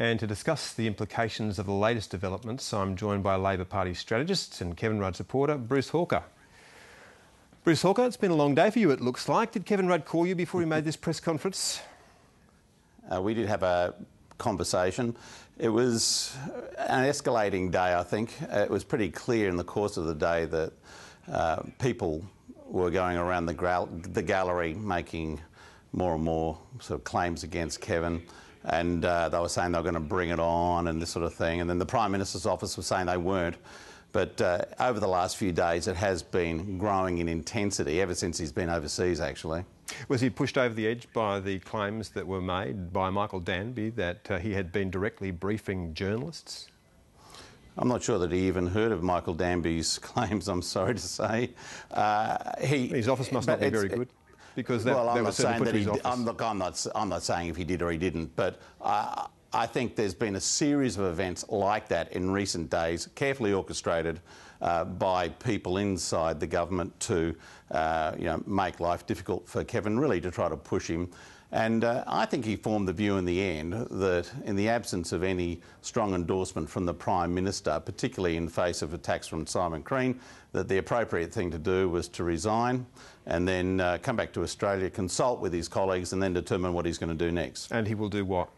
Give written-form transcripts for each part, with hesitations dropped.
And to discuss the implications of the latest developments, I'm joined by Labor Party strategist and Kevin Rudd supporter, Bruce Hawker. Bruce Hawker, it's been a long day for you, it looks like. Did Kevin Rudd call you before he made this press conference? We did have a conversation. It was an escalating day, I think. It was pretty clear in the course of the day that people were going around the gallery making more and more sort of claims against Kevin, and they were saying they were going to bring it on and this sort of thing, and then the Prime Minister's office was saying they weren't. But over the last few days it has been growing in intensity ever since he's been overseas, actually. Was he pushed over the edge by the claims that were made by Michael Danby that he had been directly briefing journalists? I'm not sure that he even heard of Michael Danby's claims, I'm sorry to say. His office must not be very good. Because that, well, I'm not saying that I'm not saying if he did or he didn't, but I think there's been a series of events like that in recent days, carefully orchestrated by people inside the government to make life difficult for Kevin, really to try to push him. And I think he formed the view in the end that in the absence of any strong endorsement from the Prime Minister, particularly in the face of attacks from Simon Crean, that the appropriate thing to do was to resign and then come back to Australia, consult with his colleagues and then determine what he's going to do next. And he will do what?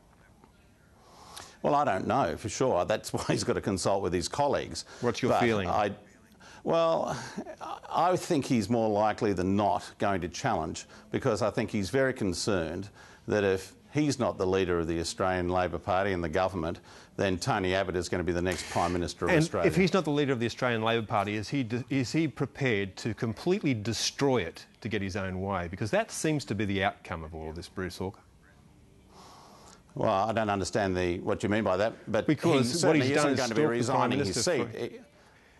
Well, I don't know for sure. That's why he's got to consult with his colleagues. What's your feeling? Well, I think he's more likely than not going to challenge, because I think he's very concerned that if he's not the leader of the Australian Labor Party and the government, then Tony Abbott is going to be the next Prime Minister of Australia. If he's not the leader of the Australian Labor Party, is he prepared to completely destroy it to get his own way? Because that seems to be the outcome of all of this, Bruce Hawker. Well, I don't understand what you mean by that, but because he what he's isn't done going to be resigning his seat.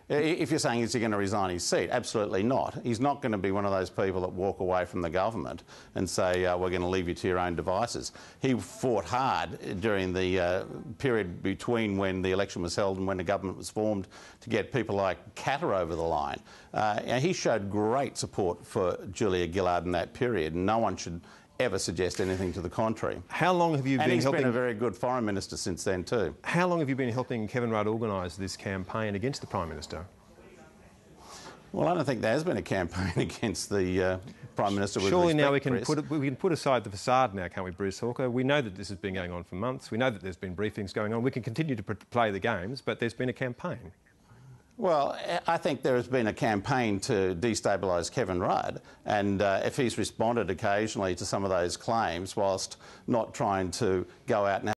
If you're saying, is he going to resign his seat? Absolutely not. He's not going to be one of those people that walk away from the government and say, we're going to leave you to your own devices. He fought hard during the period between when the election was held and when the government was formed to get people like Katter over the line. And he showed great support for Julia Gillard in that period, and no one should ever suggest anything to the contrary. How long have you been helping? And he's been a very good foreign minister since then too. How long have you been helping Kevin Rudd organise this campaign against the Prime Minister? Well, I don't think there has been a campaign against the Prime Minister. Surely now we can put aside the facade now, can't we, Bruce Hawker? We know that this has been going on for months. We know that there's been briefings going on. We can continue to play the games, but there's been a campaign. Well, I think there has been a campaign to destabilise Kevin Rudd, and if he's responded occasionally to some of those claims whilst not trying to go out and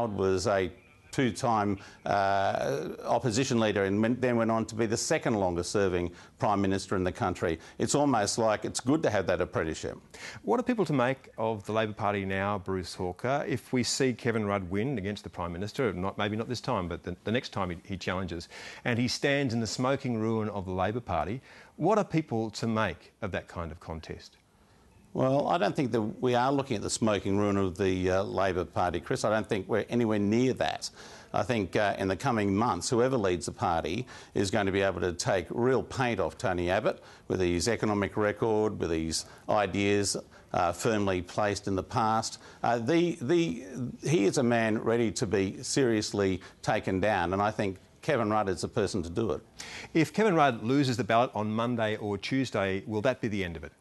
was a two-time opposition leader and then went on to be the second longest serving Prime Minister in the country. It's almost like it's good to have that apprenticeship. What are people to make of the Labor Party now, Bruce Hawker, if we see Kevin Rudd win against the Prime Minister, maybe not this time, but the next time he challenges, and he stands in the smoking ruin of the Labor Party? What are people to make of that kind of contest? Well, I don't think that we are looking at the smoking ruin of the Labor Party, Chris. I don't think we're anywhere near that. I think in the coming months, whoever leads the party is going to be able to take real paint off Tony Abbott with his economic record, with his ideas firmly placed in the past. He is a man ready to be seriously taken down, and I think Kevin Rudd is the person to do it. If Kevin Rudd loses the ballot on Monday or Tuesday, will that be the end of it?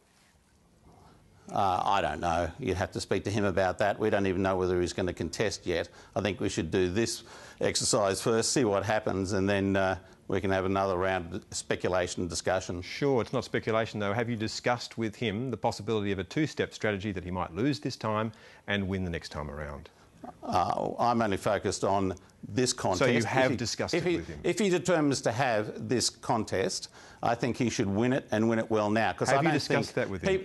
I don't know. You'd have to speak to him about that. We don't even know whether he's going to contest yet. I think we should do this exercise first, see what happens, and then we can have another round of speculation and discussion. Sure, it's not speculation though. Have you discussed with him the possibility of a two-step strategy that he might lose this time and win the next time around? I'm only focused on this contest. So you have discussed it with him? If he determines to have this contest, I think he should win it and win it well now. Have you discussed that with him?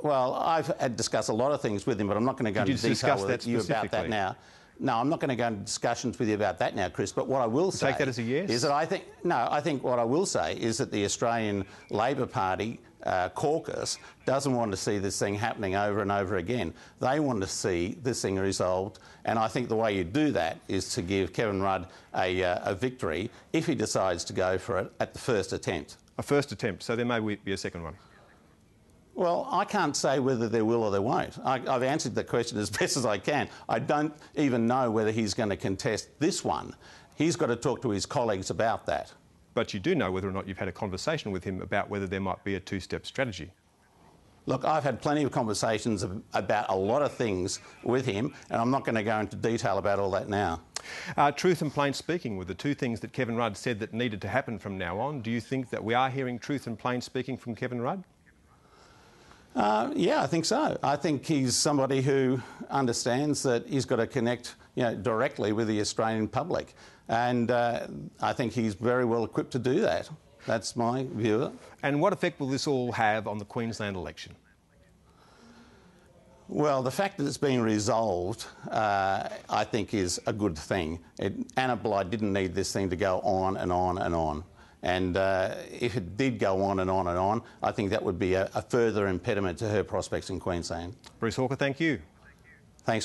Well, I've discussed a lot of things with him, but I'm not going to go into detail with you about that now. No, I'm not going to go into discussions with you about that now, Chris. But what I will say... Take that as a yes? ...is that I think what I will say is that the Australian Labor Party caucus doesn't want to see this thing happening over and over again. They want to see this thing resolved, and I think the way you do that is to give Kevin Rudd a victory if he decides to go for it at the first attempt. A first attempt, so there may be a second one? Well, I can't say whether there will or there won't. I've answered the question as best as I can. I don't even know whether he's going to contest this one. He's got to talk to his colleagues about that. But you do know whether or not you've had a conversation with him about whether there might be a two-step strategy. Look, I've had plenty of conversations about a lot of things with him, and I'm not going to go into detail about all that now. Truth and plain speaking were the two things that Kevin Rudd said that needed to happen from now on. Do you think that we are hearing truth and plain speaking from Kevin Rudd? Yeah, I think so. I think he's somebody who understands that he's got to connect, directly with the Australian public, and I think he's very well equipped to do that. That's my view of it. And what effect will this all have on the Queensland election? Well, the fact that it's being resolved, I think, is a good thing. Anna Bligh didn't need this thing to go on and on and on. And if it did go on and on and on, I think that would be a further impediment to her prospects in Queensland. Bruce Hawker, thank you. Thanks.